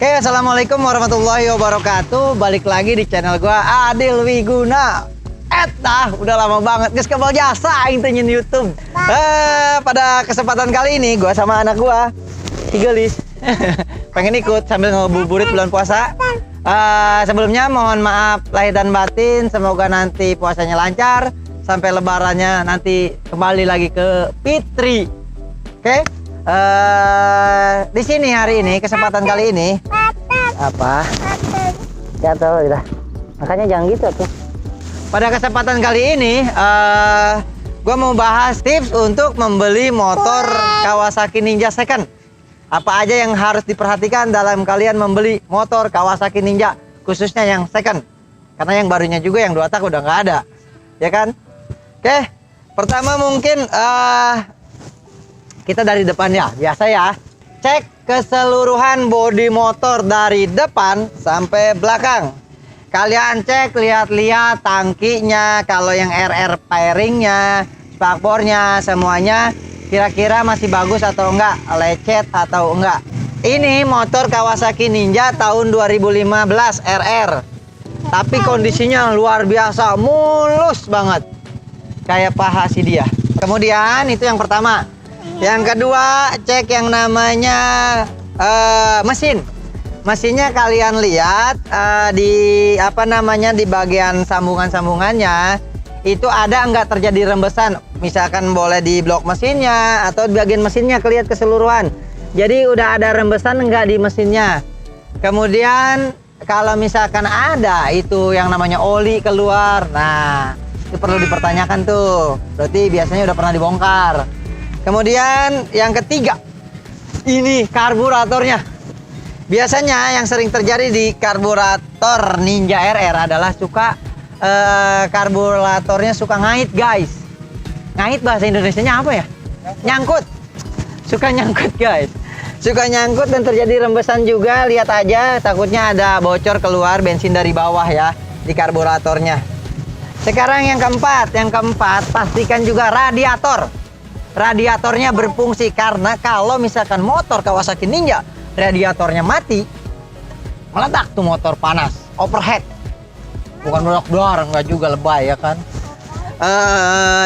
Oke, assalamualaikum warahmatullahi wabarakatuh. Balik lagi di channel gua Adil Wiguna. Udah lama banget guys kebal jasa intinya YouTube. Pada kesempatan kali ini gua sama anak gua Tigelis pengen ikut sambil ngebuburit bulan puasa. Sebelumnya mohon maaf lahir dan batin, semoga nanti puasanya lancar sampai lebarannya nanti kembali lagi ke Fitri. Oke? Di sini hari ini kesempatan kali ini apa? Gatel udah. Makanya jangan gitu tuh. Pada kesempatan kali ini gue mau bahas tips untuk membeli motor Kawasaki Ninja second. Apa aja yang harus diperhatikan dalam kalian membeli motor Kawasaki Ninja, khususnya yang second. Karena yang barunya juga yang 2 tak udah nggak ada, ya kan? Oke, pertama mungkin kita dari depan ya, biasa ya. Cek keseluruhan bodi motor dari depan sampai belakang. Kalian cek, lihat-lihat tangkinya, kalau yang RR fairingnya, spakbornya, semuanya kira-kira masih bagus atau enggak, lecet atau enggak. Ini motor Kawasaki Ninja tahun 2015 RR. Tapi kondisinya luar biasa, mulus banget. Kayak paha si dia. Kemudian itu yang pertama. Yang kedua, cek yang namanya mesin. Mesinnya kalian lihat di apa namanya di bagian sambungan-sambungannya itu ada enggak terjadi rembesan. Misalkan boleh di blok mesinnya atau di bagian mesinnya kelihatan keseluruhan. Jadi udah ada rembesan enggak di mesinnya. Kemudian kalau misalkan ada itu yang namanya oli keluar, nah itu perlu dipertanyakan tuh. Berarti biasanya udah pernah dibongkar. Kemudian yang ketiga, ini karburatornya. Biasanya yang sering terjadi di karburator Ninja RR adalah suka karburatornya suka ngait guys. Ngait bahasa Indonesianya apa ya? Nyangkut. Suka nyangkut guys. Suka nyangkut dan terjadi rembesan juga. Lihat aja, takutnya ada bocor keluar bensin dari bawah ya di karburatornya. Sekarang yang keempat pastikan juga radiator. Radiatornya berfungsi, karena kalau misalkan motor Kawasaki Ninja radiatornya mati, meledak tuh motor, panas, overheat. Bukan meledak doang, nggak juga, lebay ya kan.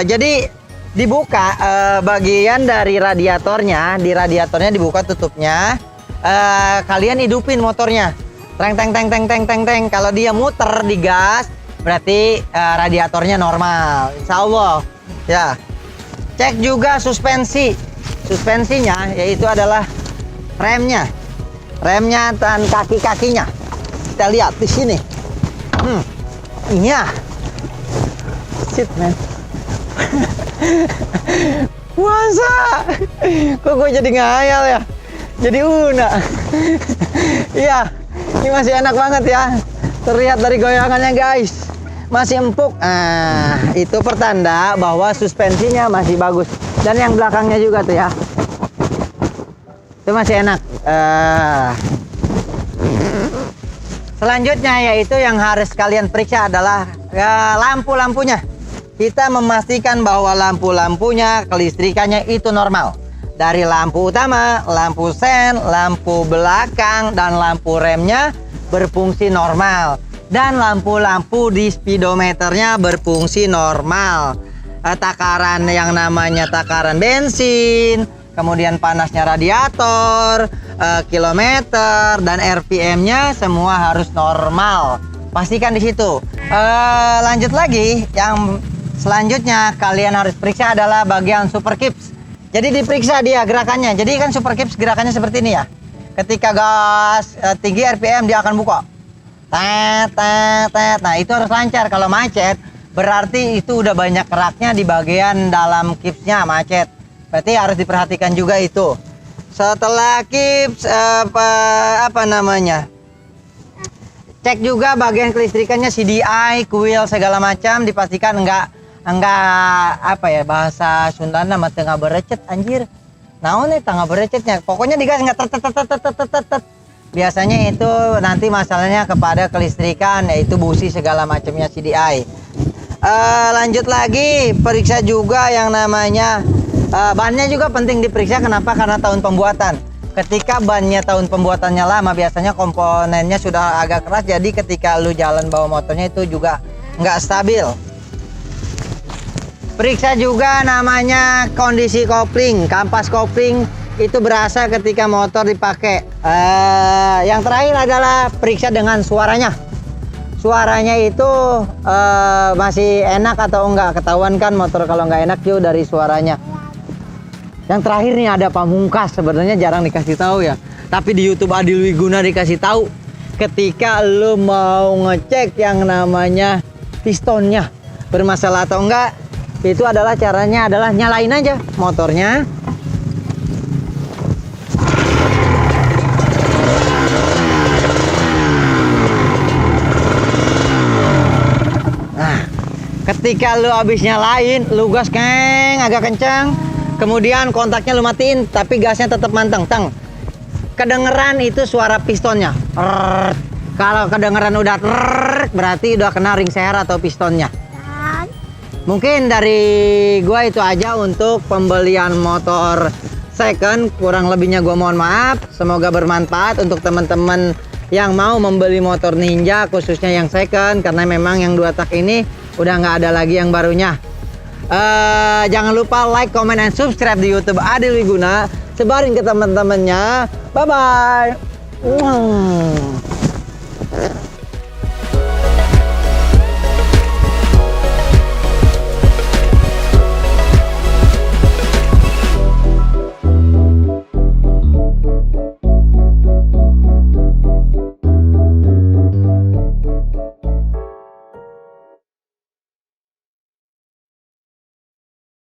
Jadi dibuka bagian dari radiatornya, di radiatornya dibuka tutupnya. Kalian hidupin motornya, teng teng teng teng teng teng teng. Kalau dia muter di gas, berarti radiatornya normal, insya Allah ya. Cek juga suspensi. Suspensinya yaitu adalah remnya dan kaki-kakinya. Kita lihat di sini. Iya. Shit man. Puasa. Kok gue jadi ngayal ya? Jadi una. Iya. Ini masih enak banget ya. Terlihat dari goyangannya guys. Masih empuk. Itu pertanda bahwa suspensinya masih bagus. Dan yang belakangnya juga tuh ya, itu masih enak. Selanjutnya yaitu yang harus kalian periksa adalah lampu-lampunya. Kita memastikan bahwa lampu-lampunya, kelistrikannya itu normal. Dari lampu utama, lampu sen, lampu belakang, dan lampu remnya berfungsi normal. Dan lampu-lampu di speedometernya berfungsi normal. Takaran yang namanya takaran bensin, kemudian panasnya radiator, kilometer, dan RPM-nya semua harus normal. Pastikan di situ. Lanjut lagi, yang selanjutnya kalian harus periksa adalah bagian super kips. Jadi diperiksa dia gerakannya. Jadi kan super kips gerakannya seperti ini ya. Ketika gas tinggi RPM dia akan buka. Tet. Nah itu harus lancar. Kalau macet berarti itu udah banyak keraknya di bagian dalam kipsnya, macet. Berarti harus diperhatikan juga itu. Setelah kips apa namanya, cek juga bagian kelistrikannya, CDI, kuil segala macam, dipastikan enggak apa ya, bahasa Sunda nama tengah berecet anjir. Naon nih tengah berecetnya, pokoknya digas enggak tet. Biasanya itu nanti masalahnya kepada kelistrikan, yaitu busi segala macamnya CDI. Lanjut lagi, periksa juga yang namanya bannya juga penting diperiksa. Kenapa? Karena tahun pembuatan. Ketika bannya tahun pembuatannya lama, biasanya komponennya sudah agak keras, jadi ketika lu jalan bawa motornya itu juga nggak stabil. Periksa juga namanya kondisi kopling, kampas kopling itu berasa ketika motor dipakai. Yang terakhir adalah periksa dengan suaranya. Suaranya itu masih enak atau enggak, ketahuan kan motor kalau nggak enak juga dari suaranya. Yang terakhir nih ada pamungkas, sebenarnya jarang dikasih tahu ya. Tapi di YouTube Adil Wiguna dikasih tahu ketika lu mau ngecek yang namanya pistonnya bermasalah atau enggak, itu adalah caranya adalah nyalain aja motornya. Nah, ketika lu habis nyalain, lu gas agak kencang. Kemudian kontaknya lu matiin, tapi gasnya tetap manteng, teng. Kedengeran itu suara pistonnya. Kalau kedengeran udah berarti udah kena ring seher atau pistonnya. Mungkin dari gua itu aja untuk pembelian motor second. Kurang lebihnya gua mohon maaf. Semoga bermanfaat untuk teman-teman yang mau membeli motor Ninja, khususnya yang second, karena memang yang 2 tak ini udah nggak ada lagi yang barunya. Jangan lupa like, comment, and subscribe di YouTube Adil Wiguna. Sebarin ke teman-temannya. Bye bye.